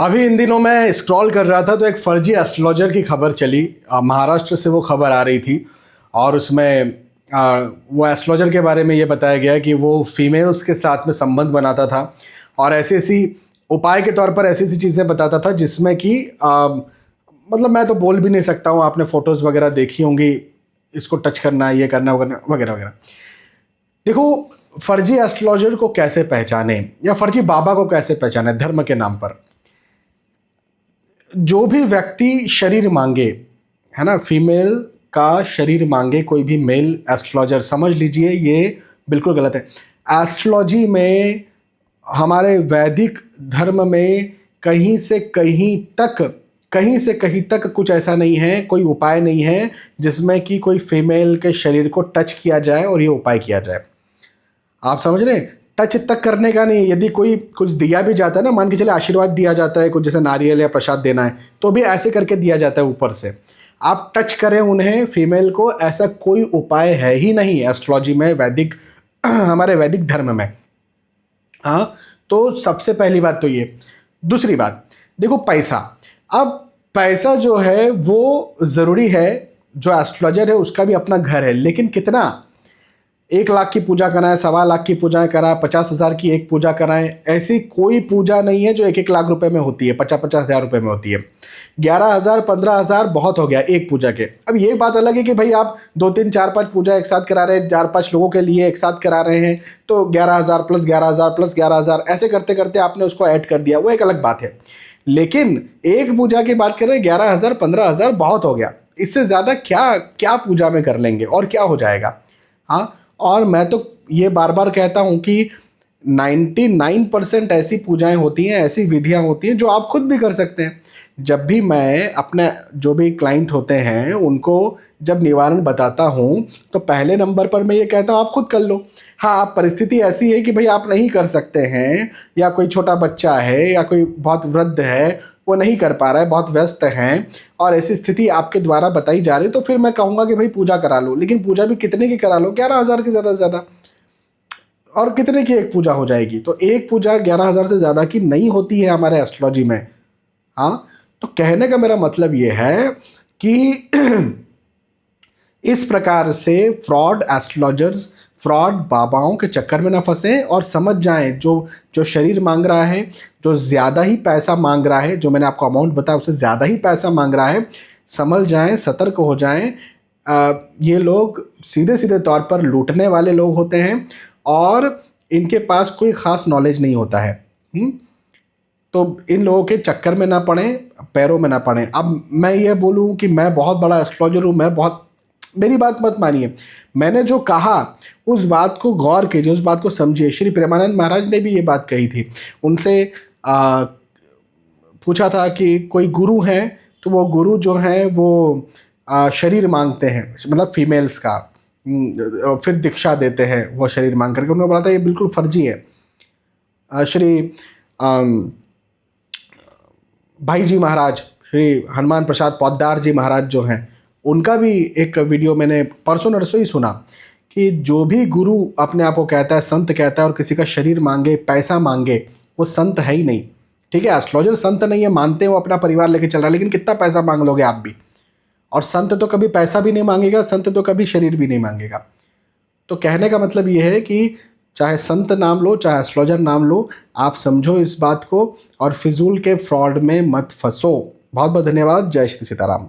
अभी इन दिनों मैं स्क्रॉल कर रहा था तो एक फर्जी एस्ट्रोलॉजर की खबर चली। महाराष्ट्र से वो खबर आ रही थी और उसमें वो एस्ट्रोलॉजर के बारे में ये बताया गया कि वो फीमेल्स के साथ में संबंध बनाता था और ऐसी ऐसी उपाय के तौर पर ऐसी ऐसी चीज़ें बताता था जिसमें कि मतलब मैं तो बोल भी नहीं सकता हूँ। आपने फ़ोटोज़ वगैरह देखी होंगी, इसको टच करना, ये करना वगैरह वगैरह वगैरह। देखो, फर्जी एस्ट्रोलॉजर को कैसे पहचाने या फर्जी बाबा को कैसे पहचाने धर्म के नाम पर। जो भी व्यक्ति शरीर मांगे, है ना, फीमेल का शरीर मांगे कोई भी मेल एस्ट्रोलॉजर, समझ लीजिए ये बिल्कुल गलत है। एस्ट्रोलॉजी में, हमारे वैदिक धर्म में कहीं से कहीं तक कुछ ऐसा नहीं है, कोई उपाय नहीं है जिसमें कि कोई फीमेल के शरीर को टच किया जाए और ये उपाय किया जाए। आप समझ रहे हैं? टच तक करने का नहीं। यदि कोई कुछ दिया भी जाता है ना, मान के चले आशीर्वाद दिया जाता है, कुछ जैसे नारियल या प्रसाद देना है, तो भी ऐसे करके दिया जाता है ऊपर से। आप टच करें उन्हें, फीमेल को, ऐसा कोई उपाय है ही नहीं एस्ट्रोलॉजी में, वैदिक हमारे वैदिक धर्म में। हाँ, तो सबसे पहली बात तो ये। दूसरी बात, देखो पैसा। अब पैसा जो है वो ज़रूरी है, जो एस्ट्रोलॉजर है उसका भी अपना घर है, लेकिन कितना? 1 लाख की पूजा कराएं, 1.25 लाख की पूजाएं कराएं, 50,000 की एक पूजा कराएं, ऐसी कोई पूजा नहीं है जो 1-1 लाख रुपए में होती है, 50-50 हज़ार रुपये में होती है। 11,000 15,000 बहुत हो गया एक पूजा के। अब ये बात अलग है कि भाई आप 2-3 4-5 पूजा एक साथ करा रहे हैं, 4-5 लोगों के लिए एक साथ करा रहे हैं, तो 11,000 प्लस 11,000 प्लस 11,000 ऐसे करते करते आपने उसको ऐड कर दिया, वो एक अलग बात है। लेकिन एक पूजा की बात कर रहे हैं, 11,000 15,000 बहुत हो गया। इससे ज़्यादा क्या क्या पूजा में कर लेंगे और क्या हो जाएगा? हाँ, और मैं तो ये बार बार कहता हूँ कि 99% ऐसी पूजाएं होती हैं, ऐसी विधियां होती हैं जो आप खुद भी कर सकते हैं। जब भी मैं अपने जो भी क्लाइंट होते हैं उनको जब निवारण बताता हूँ तो पहले नंबर पर मैं ये कहता हूँ आप खुद कर लो। हाँ, आप परिस्थिति ऐसी है कि भाई आप नहीं कर सकते हैं, या कोई छोटा बच्चा है या कोई बहुत वृद्ध है वो नहीं कर पा रहा है, बहुत व्यस्त हैं, और ऐसी स्थिति आपके द्वारा बताई जा रही है, तो फिर मैं कहूँगा कि भाई पूजा करा लो। लेकिन पूजा भी कितने की करा लो? 11,000 की ज़्यादा से ज़्यादा। और कितने की एक पूजा हो जाएगी? तो एक पूजा 11,000 से ज़्यादा की नहीं होती है हमारे एस्ट्रोलॉजी में। हाँ, तो कहने का मेरा मतलब ये है कि इस प्रकार से फ्रॉड एस्ट्रोलॉजर्स, फ्रॉड बाबाओं के चक्कर में ना फंसें और समझ जाएं जो शरीर मांग रहा है, जो ज़्यादा ही पैसा मांग रहा है, जो मैंने आपको अमाउंट बताया उससे ज़्यादा ही पैसा मांग रहा है, समझ जाएं, सतर्क हो जाएं। ये लोग सीधे सीधे तौर पर लूटने वाले लोग होते हैं और इनके पास कोई ख़ास नॉलेज नहीं होता है। तो इन लोगों के चक्कर में ना पड़ें, पैरों में ना पड़ें। अब मैं ये बोलूँ कि मैं बहुत बड़ा एस्ट्रोलॉजर हूँ, मैं बहुत, मेरी बात मत मानिए। मैंने जो कहा उस बात को गौर कीजिए, उस बात को समझिए। श्री प्रेमानंद महाराज ने भी ये बात कही थी। उनसे पूछा था कि कोई गुरु हैं, तो वो गुरु जो हैं वो शरीर मांगते हैं, मतलब फीमेल्स का, फिर दीक्षा देते हैं वो शरीर मांग करके। उन्होंने बोला था ये बिल्कुल फर्जी है। श्री भाई जी महाराज, श्री हनुमान प्रसाद पौद्दार जी महाराज जो हैं, उनका भी एक वीडियो मैंने परसों नरसों ही सुना कि जो भी गुरु अपने आप को कहता है संत कहता है और किसी का शरीर मांगे, पैसा मांगे, वो संत है ही नहीं। ठीक है, एस्ट्रोलॉजर संत नहीं है, मानते हैं वो अपना परिवार लेके चल रहा है, लेकिन कितना पैसा मांग लोगे आप भी? और संत तो कभी पैसा भी नहीं मांगेगा, संत तो कभी शरीर भी नहीं मांगेगा। तो कहने का मतलब ये है कि चाहे संत नाम लो, चाहे एस्ट्रोलॉजर नाम लो, आप समझो इस बात को और फिजूल के फ्रॉड में मत फंसो। बहुत बहुत धन्यवाद। जय श्री सीताराम।